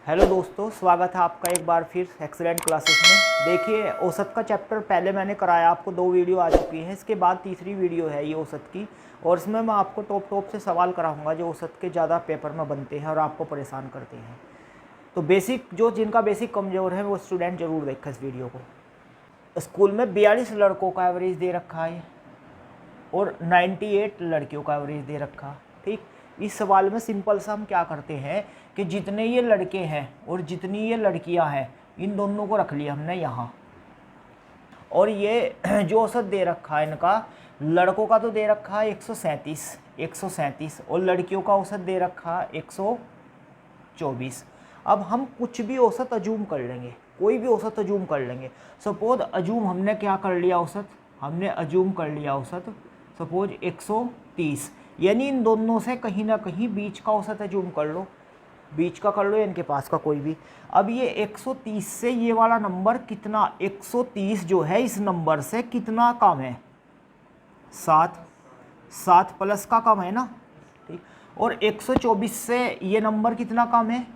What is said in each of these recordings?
Hello दोस्तों, स्वागत है आपका एक बार फिर एक्सीलेंट क्लासेस में। देखिए, औसत का चैप्टर पहले मैंने कराया, आपको 2 वीडियो आ चुकी हैं। इसके बाद तीसरी वीडियो है ये औसत की, और इसमें मैं आपको टॉप से सवाल कराऊंगा जो औसत के ज़्यादा पेपर में बनते हैं और आपको परेशान करते हैं। तो बेसिक जिनका बेसिक कमज़ोर है वो स्टूडेंट ज़रूर देखें इस वीडियो को। स्कूल में 42 लड़कों का एवरेज दे रखा है और 98 लड़कियों का एवरेज दे रखा। ठीक, इस सवाल में सिंपल सा हम क्या करते हैं कि जितने ये लड़के हैं और जितनी ये लड़कियां हैं, इन दोनों को रख लिया हमने यहाँ। और ये जो औसत दे रखा है इनका, लड़कों का तो दे रखा है 137 और लड़कियों का औसत दे रखा है 124। अब हम कुछ भी औसत अजूम कर लेंगे, कोई भी औसत अजूम कर लेंगे। सपोज अजूम हमने क्या कर लिया, औसत हमने अजूम कर लिया औसत सपोज 130, यानी इन दोनों से कहीं ना कहीं बीच का औसत अजूम कर लो, बीच का कर लो या इनके पास का कोई भी। अब ये 130 से ये वाला नंबर कितना, 130 जो है इस नंबर से कितना कम है, 7 प्लस का कम है ना। ठीक, और 124 से ये नंबर कितना कम है,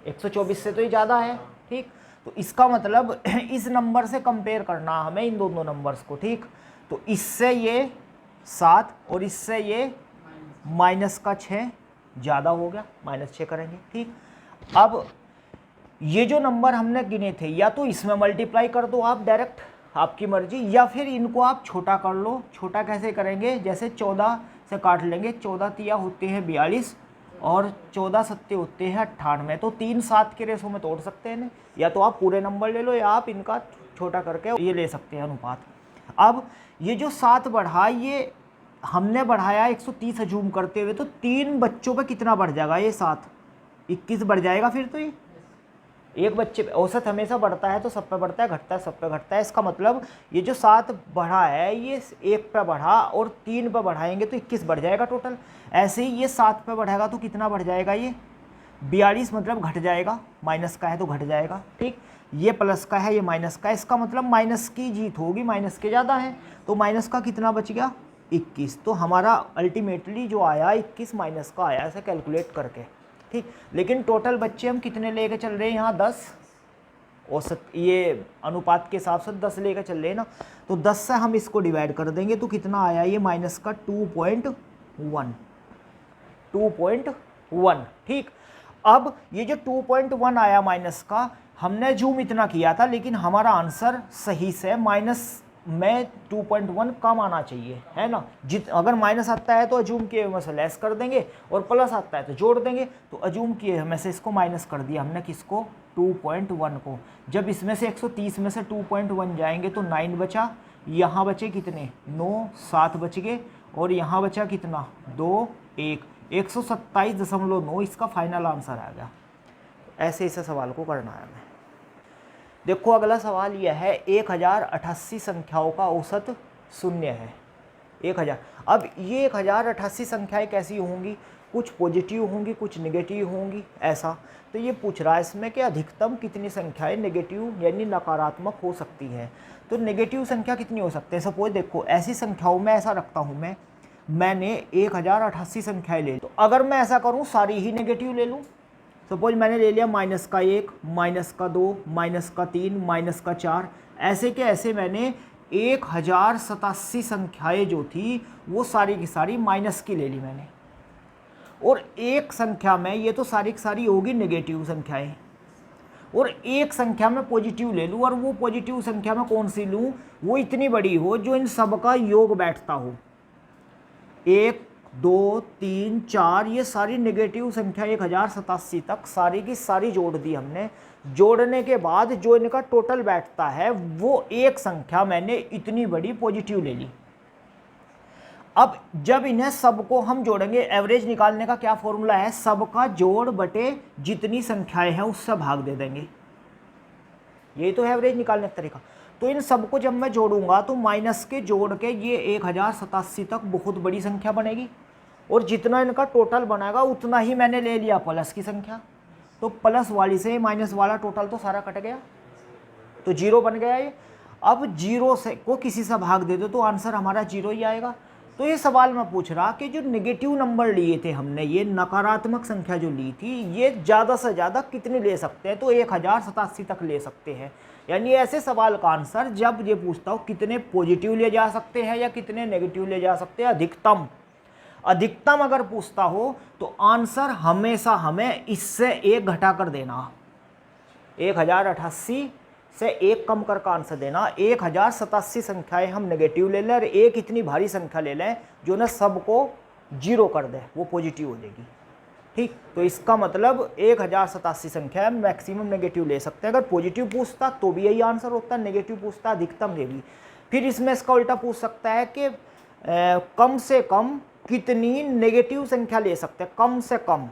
124 से तो ये ज़्यादा है। ठीक, तो इसका मतलब इस नंबर से कंपेयर करना हमें इन दोनों नंबर्स को। ठीक, तो इससे ये 7 और इससे ये माइनस का 6 ज़्यादा हो गया, -6 करेंगे। ठीक, अब ये जो नंबर हमने गिने थे, या तो इसमें मल्टीप्लाई कर दो आप डायरेक्ट, आपकी मर्जी, या फिर इनको आप छोटा कर लो। छोटा कैसे करेंगे, जैसे 14 से काट लेंगे, 14 तिया होते हैं 42 और 14 सत्ते होते हैं 98, तो 3 7 के रेशो में तोड़ सकते हैं ना। या तो आप पूरे नंबर ले लो या आप इनका छोटा करके ये ले सकते हैं अनुपात। अब ये जो 7 बढ़ा, ये हमने बढ़ाया 130 अजूम करते हुए, तो 3 बच्चों पे कितना बढ़ जाएगा, ये 7 21 बढ़ जाएगा। फिर तो ये एक बच्चे पे औसत हमेशा बढ़ता है तो सब पे बढ़ता है, घटता है सब पे घटता है। इसका मतलब ये जो 7 बढ़ा है ये 1 पे बढ़ा और 3 पे बढ़ाएंगे तो 21 बढ़ जाएगा टोटल। ऐसे ही ये 7 पे बढ़ेगा तो कितना बढ़ जाएगा, ये 42 मतलब घट जाएगा, माइनस का है तो घट जाएगा। ठीक, ये प्लस का है ये माइनस का है, इसका मतलब माइनस की जीत होगी, माइनस के ज़्यादा है, तो माइनस का कितना बच गया 21। तो हमारा अल्टीमेटली जो आया 21 माइनस का आया, ऐसे कैलकुलेट करके। ठीक, लेकिन टोटल बच्चे हम कितने लेके चल रहे हैं यहाँ, 10 औसत, ये अनुपात के हिसाब से 10 लेकर चल रहे हैं ना, तो 10 से हम इसको डिवाइड कर देंगे तो कितना आया, ये माइनस का 2.1। ठीक, अब ये जो 2.1 आया माइनस का, हमने जूम इतना किया था, लेकिन हमारा आंसर सही से माइनस में 2.1 कम आना चाहिए, है ना। अगर माइनस आता है तो अजूम किए में से लेस कर देंगे, और प्लस आता है तो जोड़ देंगे। तो अजूम किए में से इसको माइनस कर दिया हमने, किसको, 2.1 को। जब इसमें से 130 में से 2.1 जाएंगे तो 9 बचा, यहाँ बचे कितने 9, 7 बच गए, और यहाँ बचा कितना 2, 1, 127.9 इसका फाइनल आंसर आ गया। ऐसे इसे सवाल को करना है हमें। देखो, अगला सवाल यह है, 1088 संख्याओं का औसत 0 है, 1000। अब ये 1088 संख्याएं कैसी होंगी, कुछ पॉजिटिव होंगी कुछ नेगेटिव होंगी, ऐसा। तो ये पूछ रहा है इसमें कि अधिकतम कितनी संख्याएं नेगेटिव यानी नकारात्मक हो सकती है। तो नेगेटिव संख्या कितनी हो सकते हैं, सपोज देखो ऐसी संख्याओं में ऐसा रखता हूँ मैंने 1088 संख्याएं ले, तो अगर मैं ऐसा करूँ सारी ही नेगेटिव ले लूँ, सपोज मैंने ले लिया -1, -2, -3, -4, ऐसे के ऐसे मैंने 1087 संख्याएं जो थी वो सारी की सारी माइनस की ले ली मैंने। और एक संख्या में, ये तो सारी की सारी होगी नेगेटिव संख्याएं, और एक संख्या में पॉजिटिव ले लूँ, और वो पॉजिटिव संख्या में कौन सी लूँ, वो इतनी बड़ी हो जो इन सब का योग बैठता हो। 1, 2, 3, 4, ये सारी नेगेटिव संख्या 1087 तक सारी की सारी जोड़ दी हमने। जोड़ने के बाद जो इनका टोटल बैठता है वो एक संख्या मैंने इतनी बड़ी पॉजिटिव ले ली। अब जब इन्हें सबको हम जोड़ेंगे, एवरेज निकालने का क्या फॉर्मूला है, सबका जोड़ बटे जितनी संख्याएं हैं उससे भाग दे देंगे, यही तो है एवरेज निकालने का तरीका। तो इन सबको जब मैं जोड़ूंगा तो माइनस के जोड़ के ये 1087 तक बहुत बड़ी संख्या बनेगी, और जितना इनका टोटल बनाएगा उतना ही मैंने ले लिया प्लस की संख्या, तो प्लस वाली से माइनस वाला टोटल तो सारा कट गया, तो 0 बन गया ये। अब 0 से को किसी से भाग दे दो तो आंसर हमारा 0 ही आएगा। तो ये सवाल मैं पूछ रहा कि जो नेगेटिव नंबर लिए थे हमने, ये नकारात्मक संख्या जो ली थी, ये ज़्यादा से ज़्यादा कितने ले सकते हैं, तो 1087 तक ले सकते हैं। यानी ऐसे सवाल का आंसर जब ये पूछता हो कितने पॉजिटिव ले जा सकते हैं या कितने नेगेटिव ले जा सकते हैं, अधिकतम अगर पूछता हो तो आंसर हमेशा हमें इससे एक घटा कर देना, 1088 से एक कम कर का आंसर देना। 1087 संख्याएं हम नेगेटिव ले लें और एक इतनी भारी संख्या ले लें जो ना सबको जीरो कर दे, वो पॉजिटिव हो जाएगी। ठीक, तो इसका मतलब 1087 संख्या मैक्सिमम नेगेटिव ले सकते हैं। अगर पॉजिटिव पूछता तो भी यही आंसर होता, नेगेटिव पूछता अधिकतम ले भी। फिर इसमें इसका उल्टा पूछ सकता है कि कम से कम कितनी नेगेटिव संख्या ले सकते हैं, कम से कम।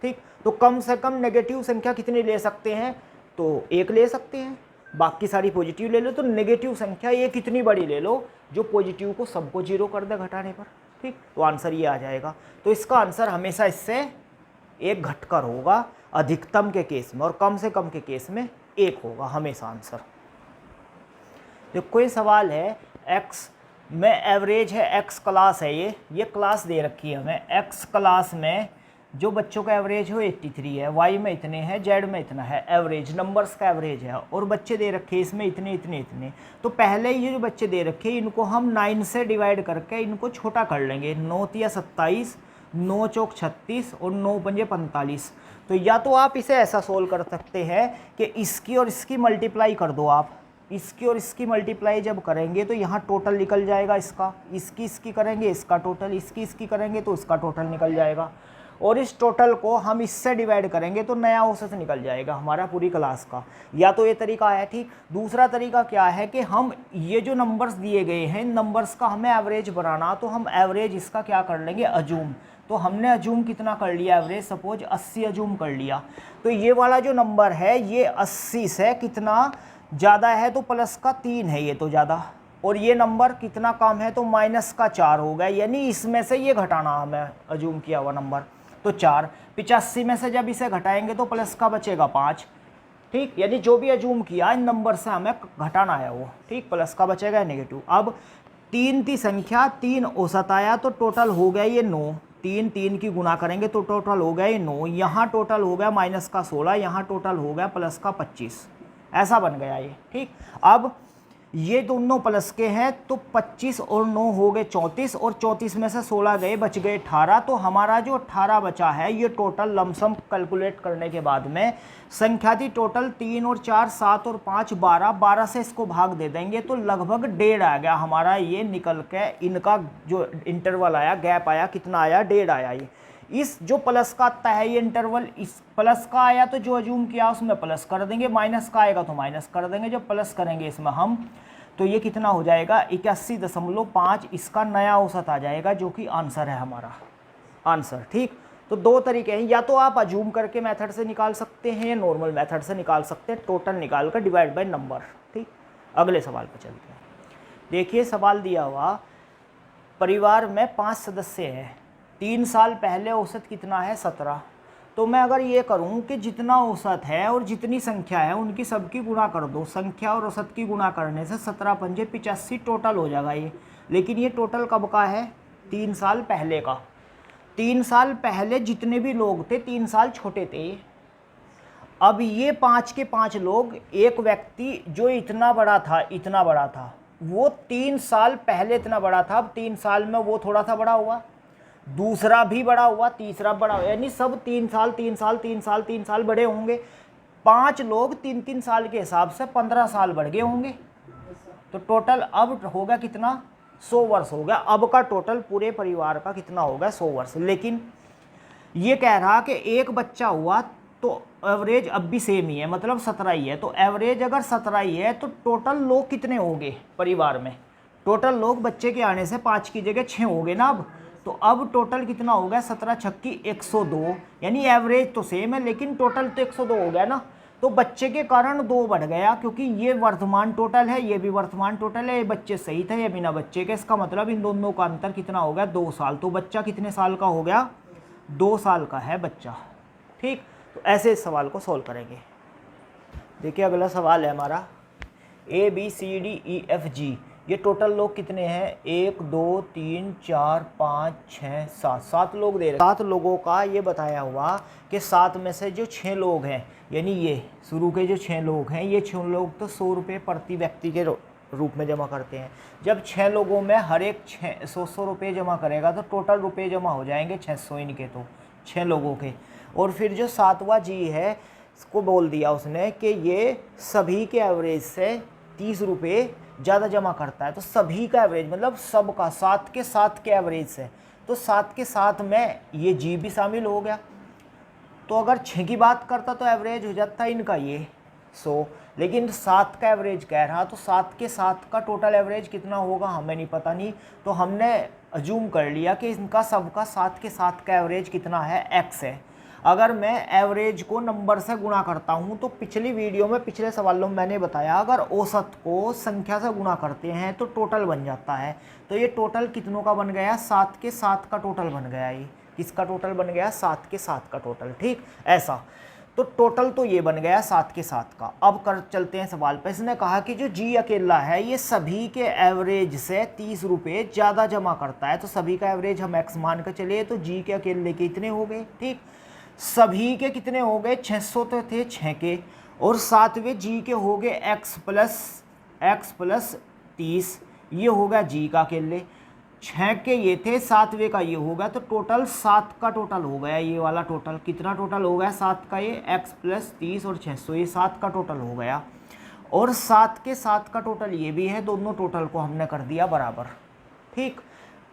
ठीक, तो कम से कम नेगेटिव संख्या कितनी ले सकते हैं, तो एक ले सकते हैं, बाकी सारी पॉजिटिव ले लो। तो नेगेटिव संख्या ये कितनी बड़ी ले लो जो पॉजिटिव को सबको जीरो कर दे घटाने पर। ठीक, तो आंसर ये आ जाएगा। तो इसका आंसर हमेशा इससे एक घटकर होगा अधिकतम के केस में, और कम से कम के केस में एक होगा हमेशा आंसर। तो कोई सवाल है x में एवरेज है, x क्लास है, ये क्लास दे रखी है हमें। x क्लास में जो बच्चों का एवरेज हो 83 है, y में इतने हैं, z में इतना है, एवरेज नंबर्स का एवरेज है, और बच्चे दे रखे हैं इसमें इतने इतने इतने। तो पहले ये जो बच्चे दे रखे हैं इनको हम 9 से डिवाइड करके इनको छोटा कर लेंगे। 9 तिया 27, 9 चौक 36 और 9 पंजे 45। तो या तो आप इसे ऐसा सोल्व कर सकते हैं कि इसकी और इसकी मल्टीप्लाई कर दो आप, इसकी और इसकी मल्टीप्लाई जब करेंगे तो यहाँ टोटल निकल जाएगा इसका, इसकी करेंगे इसका टोटल, इसकी करेंगे तो इसका टोटल निकल जाएगा, और इस टोटल को हम इससे डिवाइड करेंगे तो नया औसत निकल जाएगा हमारा पूरी क्लास का। या तो ये तरीका है। ठीक, दूसरा तरीका क्या है कि हम ये जो नंबर्स दिए गए हैं इन नंबर्स का हमें एवरेज बनाना, तो हम एवरेज इसका क्या कर लेंगे, अजूम। तो हमने अजूम कितना कर लिया एवरेज, सपोज 80 अजूम कर लिया। तो ये वाला जो नंबर है ये 80 से कितना ज़्यादा है, तो प्लस का 3 है ये तो ज़्यादा, और ये नंबर कितना कम है तो माइनस का 4 हो गया। यानी इसमें से ये घटाना हमें अजूम किया हुआ नंबर, तो 4। 85 में से जब इसे घटाएंगे तो प्लस का बचेगा 5। ठीक, यानी जो भी अजूम किया इन नंबर से हमें घटाना है वो। ठीक, प्लस का बचेगा नेगेटिव। अब 3 थी संख्या, 3 औसत आया, तो टोटल हो गया ये 9। 3 की गुना करेंगे तो टोटल हो गया ये 9। यहाँ टोटल हो गया माइनस का 16, यहाँ टोटल हो गया प्लस का 25। ऐसा बन गया ये। ठीक, अब ये दोनों प्लस के हैं तो 25 और 9 हो गए 34, और 34 में से 16 गए, बच गए 18। तो हमारा जो 18 बचा है ये टोटल लमसम कैलकुलेट करने के बाद में संख्या थी टोटल 3 और 4 7 और 5 12, 12 से इसको भाग दे देंगे तो लगभग 1.5 आ गया हमारा ये निकल के। इनका जो इंटरवल आया, गैप आया, कितना आया, 1.5 आया। ये इस जो प्लस का आता है ये इंटरवल, इस प्लस का आया तो जो अजूम किया उसमें प्लस कर देंगे, माइनस का आएगा तो माइनस कर देंगे। जब प्लस करेंगे इसमें हम तो ये कितना हो जाएगा 81.5, इसका नया औसत आ जाएगा जो कि आंसर है हमारा आंसर। ठीक, तो 2 तरीके हैं, या तो आप अजूम करके मेथड से निकाल सकते हैं या नॉर्मल मेथड से निकाल सकते हैं, टोटल निकाल कर डिवाइड बाय नंबर। ठीक, अगले सवाल पर चलते हैं। देखिए सवाल दिया हुआ, परिवार में 5 सदस्य हैं, 3 साल पहले औसत कितना है 17। तो मैं अगर ये करूं कि जितना औसत है और जितनी संख्या है उनकी सबकी गुणा कर दो, संख्या और औसत की गुणा करने से 17 पंजे 85 टोटल हो जाएगा ये। लेकिन ये टोटल कब का है, 3 साल पहले का। 3 साल पहले जितने भी लोग थे 3 साल छोटे थे। अब ये 5 के 5 लोग, एक व्यक्ति जो इतना बड़ा था वो 3 साल पहले इतना बड़ा था, अब 3 साल में वो थोड़ा सा बड़ा हुआ, दूसरा भी बड़ा हुआ, तीसरा बड़ा हुआ, यानी सब 3 साल बड़े होंगे। 5 लोग 3 साल के हिसाब से 15 साल बढ़ गए होंगे। तो टोटल अब होगा कितना, 100 वर्ष हो गया। अब का टोटल पूरे परिवार का कितना होगा, 100 वर्ष। लेकिन ये कह रहा कि एक बच्चा हुआ तो एवरेज अब भी सेम ही है, मतलब 17 ही है। तो एवरेज अगर 17 ही है तो टोटल लोग कितने होंगे परिवार में, टोटल लोग बच्चे के आने से 5 की जगह 6 हो गए ना अब। तो अब टोटल कितना हो गया, 17 छक्की 102, यानी एवरेज तो सेम है लेकिन टोटल तो 102 हो गया ना। तो बच्चे के कारण 2 बढ़ गया, क्योंकि ये वर्तमान टोटल है, ये भी वर्तमान टोटल है, ये बच्चे सही थे, ये बिना बच्चे के। इसका मतलब इन दोनों का अंतर कितना हो गया, 2 साल। तो बच्चा कितने साल का हो गया, 2 साल का है बच्चा। ठीक, तो ऐसे इस सवाल को सॉल्व करेंगे। देखिए अगला सवाल है हमारा, ABCDEFG, ये टोटल लोग कितने हैं, 1 2 3 4 5 6 7, 7 लोग दे रहे। 7 लोगों का ये बताया हुआ कि 7 में से जो 6 लोग हैं, यानी ये शुरू के जो 6 लोग हैं, ये 6 लोग तो 100 रुपये प्रति व्यक्ति के रूप में जमा करते हैं। जब 6 लोगों में हर एक 100 रुपये जमा करेगा तो टोटल रुपये जमा हो जाएंगे 600 इनके, तो 6 लोगों के। और फिर जो 7वां जी है, इसको बोल दिया उसने कि ये सभी के एवरेज से 30 रुपये ज़्यादा जमा करता है। तो सभी का एवरेज मतलब सबका, 7 के 7 के एवरेज से, तो 7 के 7 में ये जी भी शामिल हो गया। तो अगर 6 की बात करता तो एवरेज हो जाता इनका ये 100, लेकिन 7 का एवरेज कह रहा, तो 7 के 7 का टोटल एवरेज कितना होगा हमें नहीं पता नहीं, तो हमने अज्यूम कर लिया कि इनका सबका 7 के 7 का एवरेज कितना है, x है। अगर मैं एवरेज को नंबर से गुणा करता हूं, तो पिछली वीडियो में, पिछले सवालों में मैंने बताया अगर औसत को संख्या से गुणा करते हैं तो टोटल बन जाता है। तो ये टोटल कितनों का बन गया, 7 के 7 का टोटल बन गया। ये किसका टोटल बन गया, 7 के 7 का टोटल, ठीक ऐसा। तो टोटल तो ये बन गया 7 के 7 का। अब कर चलते हैं सवाल पे। इसने कहा कि जो जी अकेला है ये सभी के एवरेज से 30 रुपये ज़्यादा जमा करता है। तो सभी का एवरेज हम x मान कर चलिए, तो जी के अकेले के इतने हो गए, ठीक। सभी के कितने हो गए, 600 तो थे 6 के, और 7वें जी के हो गए x प्लस 30, ये हो गया जी का अकेले। 6 के ये थे, 7वें का ये हो गया, तो टोटल 7 का टोटल हो गया। ये वाला टोटल कितना टोटल हो गया, 7 का, ये x प्लस 30 और 600, ये 7 का टोटल हो गया। और 7 के 7 का टोटल ये भी है, दोनों टोटल को हमने कर दिया बराबर, ठीक।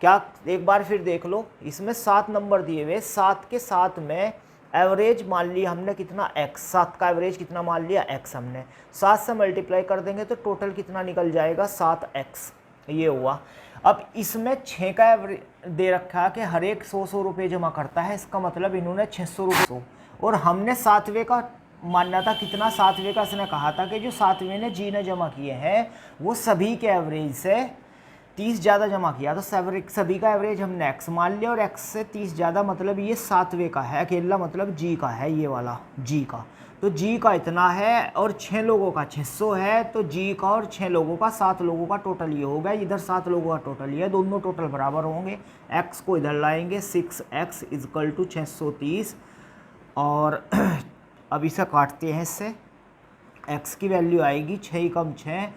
क्या, एक बार फिर देख लो, इसमें 7 नंबर दिए हुए, 7 के 7 में एवरेज मान लिया हमने कितना x, 7 का एवरेज कितना मान लिया x हमने, 7 से मल्टीप्लाई कर देंगे तो टोटल कितना निकल जाएगा, 7x, ये हुआ। अब इसमें 6 का एवरेज दे रखा है कि हर एक 100 रुपये जमा करता है, इसका मतलब इन्होंने 600 रुपये, और हमने 7वें का मानना था कितना, 7वें का इसने कहा था कि जो 7वें ने जी ने जमा किए हैं वो सभी के एवरेज से 30 ज़्यादा जमा किया। तो सभी का एवरेज हमने x मान लिया, और x से 30 ज़्यादा मतलब ये 7वें का है अकेला, मतलब जी का है, ये वाला जी का। तो जी का इतना है और 6 लोगों का 600 है, तो जी का और 6 लोगों का 7 लोगों का टोटल ये होगा। इधर 7 लोगों का टोटल ये है, दोनों टोटल बराबर होंगे। x को इधर लाएंगे, 6x = 630, और अब इसे काटते हैं इससे, x की वैल्यू आएगी 6 कम 6,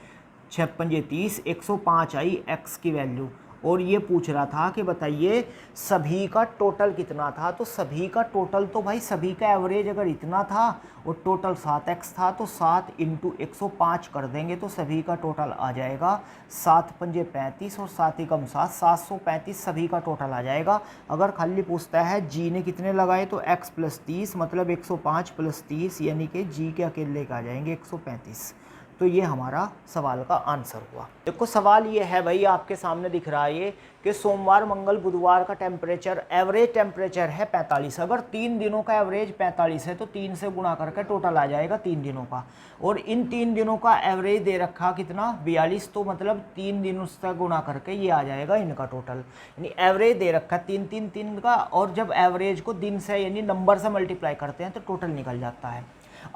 6 पंजे 30, 105 आई x की वैल्यू। और ये पूछ रहा था कि बताइए सभी का टोटल कितना था। तो सभी का टोटल तो भाई सभी का एवरेज अगर इतना था और टोटल 7x था, तो 7 × 105 कर देंगे तो सभी का टोटल आ जाएगा 7 पंजे 35 और 7 कम 7, 735 सभी का टोटल आ जाएगा। अगर खाली पूछता है जी ने कितने लगाए, तो x + 30 मतलब 105 + 30, यानी कि जी के अकेले का आ जाएंगे 135। तो ये हमारा सवाल का आंसर हुआ। देखो सवाल ये है भाई, आपके सामने दिख रहा है ये कि सोमवार मंगल बुधवार का टेम्परेचर, एवरेज टेम्परेचर है 45। अगर 3 दिनों का एवरेज 45 है तो 3 से गुणा करके टोटल आ जाएगा 3 दिनों का। और इन 3 दिनों का एवरेज दे रखा कितना, 42, तो मतलब 3 दिनों से गुणा करके ये आ जाएगा इनका टोटल। यानी एवरेज दे रखा 3 का, और जब एवरेज को दिन से यानी नंबर से मल्टीप्लाई करते हैं तो टोटल निकल जाता है।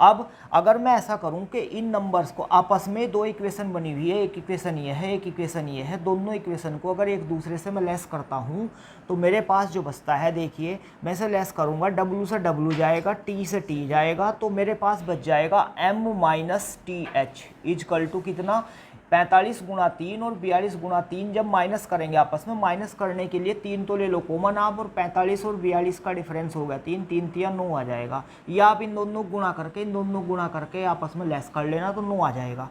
अब अगर मैं ऐसा करूं कि इन नंबर्स को आपस में 2 इक्वेशन बनी हुई है, एक इक्वेशन ये है, एक इक्वेशन ये है, दोनों इक्वेशन को अगर एक दूसरे से मैं लेस करता हूं तो मेरे पास जो बचता है, देखिए मैं इसे लेस करूंगा, W से W जाएगा, T से T जाएगा, तो मेरे पास बच जाएगा M - TH = कितना, 45 × 3 और 42 × 3। जब माइनस करेंगे आपस में, माइनस करने के लिए 3 तो ले लो कॉमन आप, और 45 और 42 का डिफरेंस हो गया 3, 3 × 9 आ जाएगा। या आप इन दोनों गुणा करके आपस में लेस कर लेना तो 9 आ जाएगा।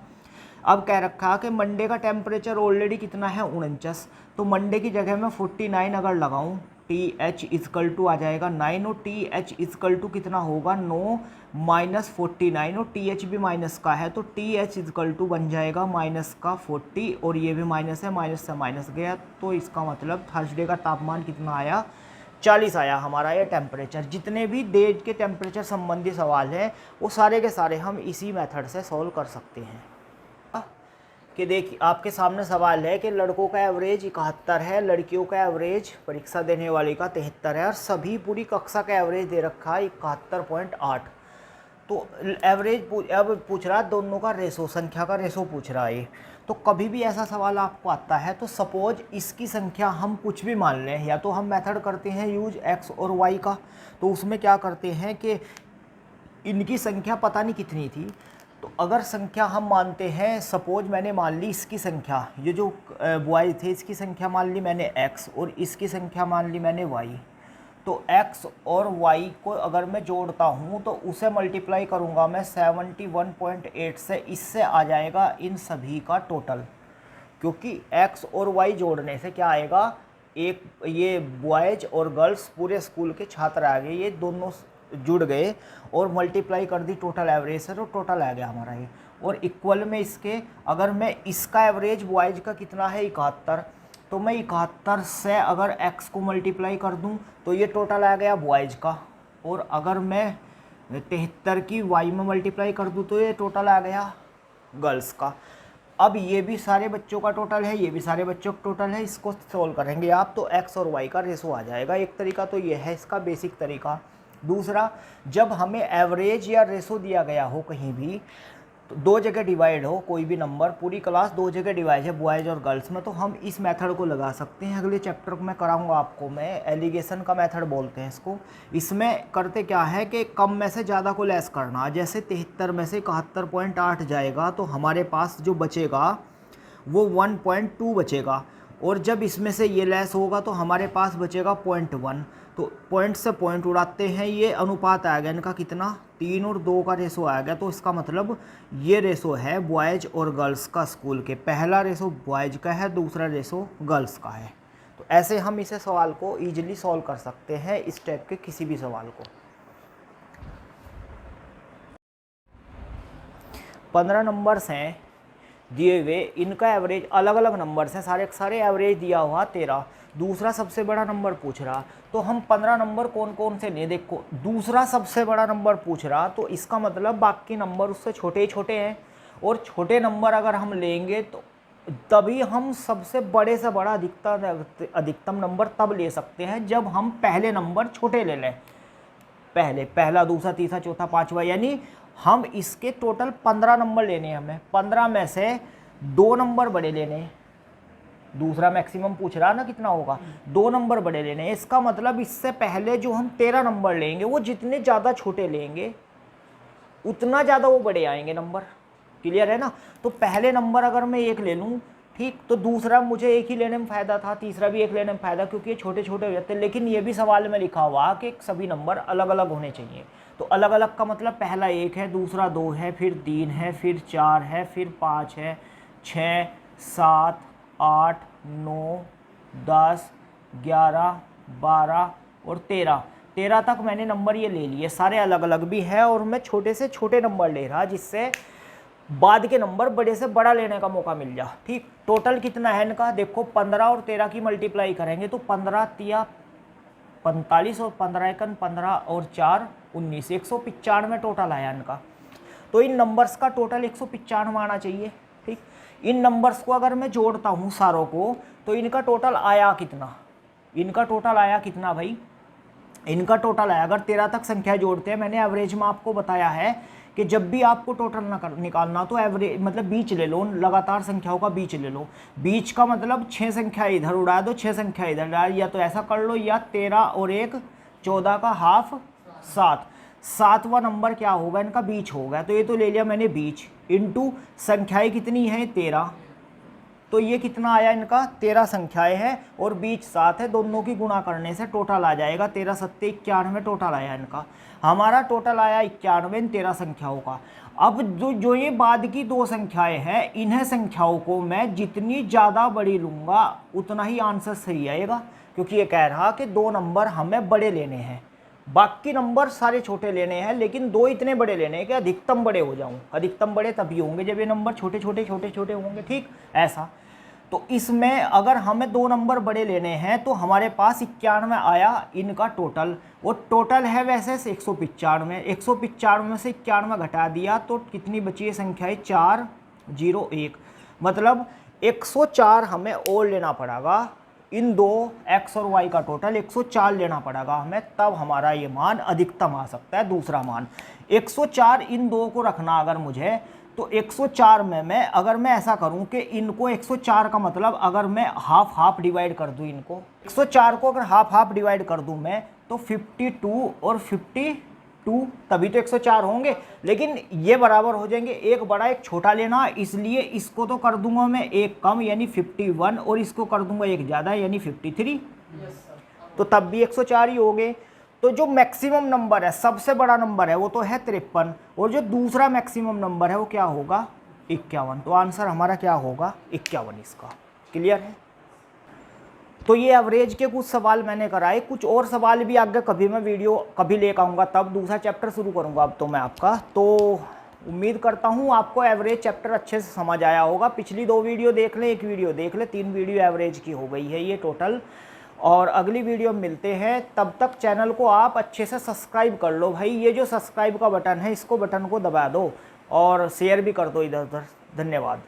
अब कह रखा कि मंडे का टेम्परेचर ऑलरेडी कितना है, 49, तो मंडे की जगह मैं 49 अगर लगाऊं, TH = आ जाएगा 9, और TH = कितना होगा 9 - 49, और TH भी माइनस का है, तो TH = बन जाएगा माइनस का 40, और ये भी माइनस है, माइनस से माइनस गया, तो इसका मतलब थर्सडे का तापमान कितना आया, 40 आया हमारा ये टेम्परेचर। जितने भी डे के टेम्परेचर संबंधी सवाल हैं वो सारे के सारे हम इसी मेथड से सॉल्व कर सकते हैं। कि देखिए आपके सामने सवाल है कि लड़कों का एवरेज 71 है, लड़कियों का एवरेज परीक्षा देने वाली का 73 है, और सभी पूरी कक्षा का एवरेज दे रखा है 71.8। तो एवरेज अब पूछ रहा है दोनों का रेशो, संख्या का रेशो पूछ रहा है ये। तो कभी भी ऐसा सवाल आपको आता है तो सपोज इसकी संख्या हम कुछ भी मान लें, या तो हम मेथड करते हैं यूज x और y का, तो उसमें क्या करते हैं कि इनकी संख्या पता नहीं कितनी थी, तो अगर संख्या हम मानते हैं, सपोज मैंने मान ली इसकी संख्या, ये जो बॉय थे इसकी संख्या मान ली मैंने x और इसकी संख्या मान ली मैंने y, तो x और y को अगर मैं जोड़ता हूँ तो उसे मल्टीप्लाई करूँगा मैं 71.8 से, इससे आ जाएगा इन सभी का टोटल, क्योंकि x और y जोड़ने से क्या आएगा, एक ये बॉयज़ और गर्ल्स पूरे स्कूल के छात्र आ गए, ये दोनों जुड़ गए और मल्टीप्लाई कर दी टोटल एवरेज से, तो टोटल आ गया हमारा ये। और इक्वल में इसके अगर मैं इसका एवरेज बॉयज़ का कितना है 71, तो मैं 71 से अगर x को मल्टीप्लाई कर दूं तो ये टोटल आ गया बॉयज़ का, और अगर मैं 73 की y में मल्टीप्लाई कर दूं तो ये टोटल आ गया गर्ल्स का। अब ये भी सारे बच्चों का टोटल है, ये भी सारे बच्चों का टोटल है, इसको सोल्व करेंगे आप तो x और y का रेशो आ जाएगा। एक तरीका तो ये है इसका बेसिक तरीका। दूसरा, जब हमें एवरेज या रेशो दिया गया हो कहीं भी, तो दो जगह डिवाइड हो कोई भी नंबर, पूरी क्लास दो जगह डिवाइड है बॉयज़ और गर्ल्स में, तो हम इस मेथड को लगा सकते हैं। अगले चैप्टर में कराऊंगा आपको मैं, एलिगेशन का मेथड बोलते हैं इसको। इसमें करते क्या है कि कम में से ज़्यादा को लेस करना, जैसे 73 में से 71.8 जाएगा तो हमारे पास जो बचेगा वो 1.2 बचेगा, और जब इसमें से ये लेस होगा तो हमारे पास बचेगा 0.1, तो पॉइंट से पॉइंट उड़ाते हैं, ये अनुपात आ गया इनका कितना, 3 और 2 का रेशो आ गया। तो इसका मतलब ये रेशो है बॉयज़ और गर्ल्स का स्कूल के, पहला रेशो बॉयज़ का है, दूसरा रेशो गर्ल्स का है। तो ऐसे हम इसे सवाल को ईजिली सॉल्व कर सकते हैं, इस टाइप के किसी भी सवाल को। 15 नंबर्स हैं दिए हुए, इनका एवरेज अलग अलग नंबर्स हैं, सारे सारे एवरेज दिया हुआ 13, दूसरा सबसे बड़ा नंबर पूछ रहा, तो हम 15 नंबर कौन कौन से लें। देखो दूसरा सबसे बड़ा नंबर पूछ रहा, तो इसका मतलब बाकी नंबर उससे छोटे ही छोटे हैं, और छोटे नंबर अगर हम लेंगे तो तभी हम सबसे बड़े से बड़ा अधिकतम नंबर तब ले सकते हैं जब हम पहले नंबर छोटे ले लें, पहला दूसरा तीसरा चौथा पाँचवा, यानी हम इसके टोटल 15 नंबर लेने हैं हमें, 15 में से 2 नंबर बड़े लेने हैं, दूसरा मैक्सिमम पूछ रहा ना कितना होगा, 2 नंबर बड़े लेने हैं। इसका मतलब इससे पहले जो हम 13 नंबर लेंगे वो जितने ज़्यादा छोटे लेंगे उतना ज़्यादा वो बड़े आएंगे नंबर, क्लियर है ना। तो पहले नंबर अगर मैं 1 ले लूँ, ठीक, तो दूसरा मुझे 1 ही लेने में फ़ायदा था, तीसरा भी 1 लेने में फ़ायदा, क्योंकि ये छोटे छोटे हो जाते हैं। लेकिन ये भी सवाल में लिखा हुआ कि सभी नंबर अलग अलग होने चाहिए, तो अलग अलग का मतलब पहला 1 है, दूसरा 2 है, फिर 3 है, फिर 4 है, फिर 5 है, 6 7 8 9 10 11 12 और 13 तक मैंने नंबर ये ले लिए, सारे अलग अलग भी है, और मैं छोटे से छोटे नंबर ले रहा जिससे बाद के नंबर बड़े से बड़ा लेने का मौका मिल जा। ठीक, टोटल कितना है इनका, देखो 15 और 13 की मल्टीप्लाई करेंगे तो 15 तिया 45 और 15 एकन 15 और 4 19, 195 टोटल आया इनका। तो इन नंबर्स का टोटल 195 आना चाहिए। ठीक, इन नंबर्स को अगर मैं जोड़ता हूँ सारों को तो इनका टोटल आया कितना, इनका टोटल आया कितना भाई, इनका टोटल आया, अगर 13 तक संख्या जोड़ते हैं, मैंने एवरेज में आपको बताया है कि जब भी आपको टोटल निकालना तो एवरेज मतलब बीच ले लो, लगातार संख्याओं का बीच ले लो। बीच का मतलब 6 संख्या इधर उड़ा दो, 6 संख्या इधर उड़ा, या तो ऐसा कर लो, या 13 और 1 14 का हाफ 7, 7वां नंबर क्या होगा इनका बीच होगा, तो ये तो ले लिया मैंने बीच, इनटू संख्याएं कितनी हैं 13, तो ये कितना आया इनका 13 संख्याएं हैं और बीच 7 है, दोनों की गुणा करने से टोटल आ जाएगा 13 7 91 टोटल आया इनका। हमारा टोटल आया 91 इन 13 संख्याओं का। अब जो ये बाद की 2 संख्याएं हैं, इन्हें संख्याओं को मैं जितनी ज़्यादा बड़ी लूँगा उतना ही आंसर सही आएगा, क्योंकि ये कह रहा कि 2 नंबर हमें बड़े लेने हैं, बाकी नंबर सारे छोटे लेने हैं, लेकिन 2 इतने बड़े लेने हैं कि अधिकतम बड़े हो जाऊँ। अधिकतम बड़े तभी होंगे जब ये नंबर छोटे छोटे होंगे। ठीक, ऐसा। तो इसमें अगर हमें 2 नंबर बड़े लेने हैं तो हमारे पास 91 आया इनका टोटल, और टोटल है वैसे 195, 195 में से 91 घटा दिया तो कितनी बची है संख्याएं 401, मतलब 104 हमें और लेना पड़ेगा इन दो x और y का टोटल 104 लेना पड़ेगा हमें, तब हमारा ये मान अधिकतम आ सकता है। दूसरा मान 104 इन दो को रखना अगर मुझे, तो 104 में अगर मैं ऐसा करूं कि इनको 104 का मतलब अगर मैं हाफ हाफ डिवाइड कर दूं, इनको 104 को अगर हाफ हाफ डिवाइड कर दूं मैं, तो 52 और 52 तभी तो 104 होंगे, लेकिन ये बराबर हो जाएंगे, एक बड़ा एक छोटा लेना, इसलिए इसको तो कर दूंगा मैं एक कम यानी 51 और इसको कर दूंगा एक ज़्यादा यानी 53, तो तब भी 104 ही हो गए। तो जो मैक्सिमम नंबर है, सबसे बड़ा नंबर है वो तो है 53, और जो दूसरा मैक्सिमम नंबर है वो क्या होगा 51, तो आंसर हमारा क्या होगा 51 इसका। क्लियर है? तो ये एवरेज के कुछ सवाल मैंने कराए, कुछ और सवाल भी आगे कभी मैं वीडियो कभी लेकर आऊँगा, तब दूसरा चैप्टर शुरू करूँगा अब तो मैं आपका। तो उम्मीद करता हूँ आपको एवरेज चैप्टर अच्छे से समझ आया होगा। पिछली 2 वीडियो देख लें, 1 वीडियो देख लें, 3 वीडियो एवरेज की हो गई है ये टोटल। और अगली वीडियो में मिलते हैं, तब तक चैनल को आप अच्छे से सब्सक्राइब कर लो भाई, ये जो सब्सक्राइब का बटन है इसको बटन को दबा दो और शेयर भी कर दो इधर उधर। धन्यवाद।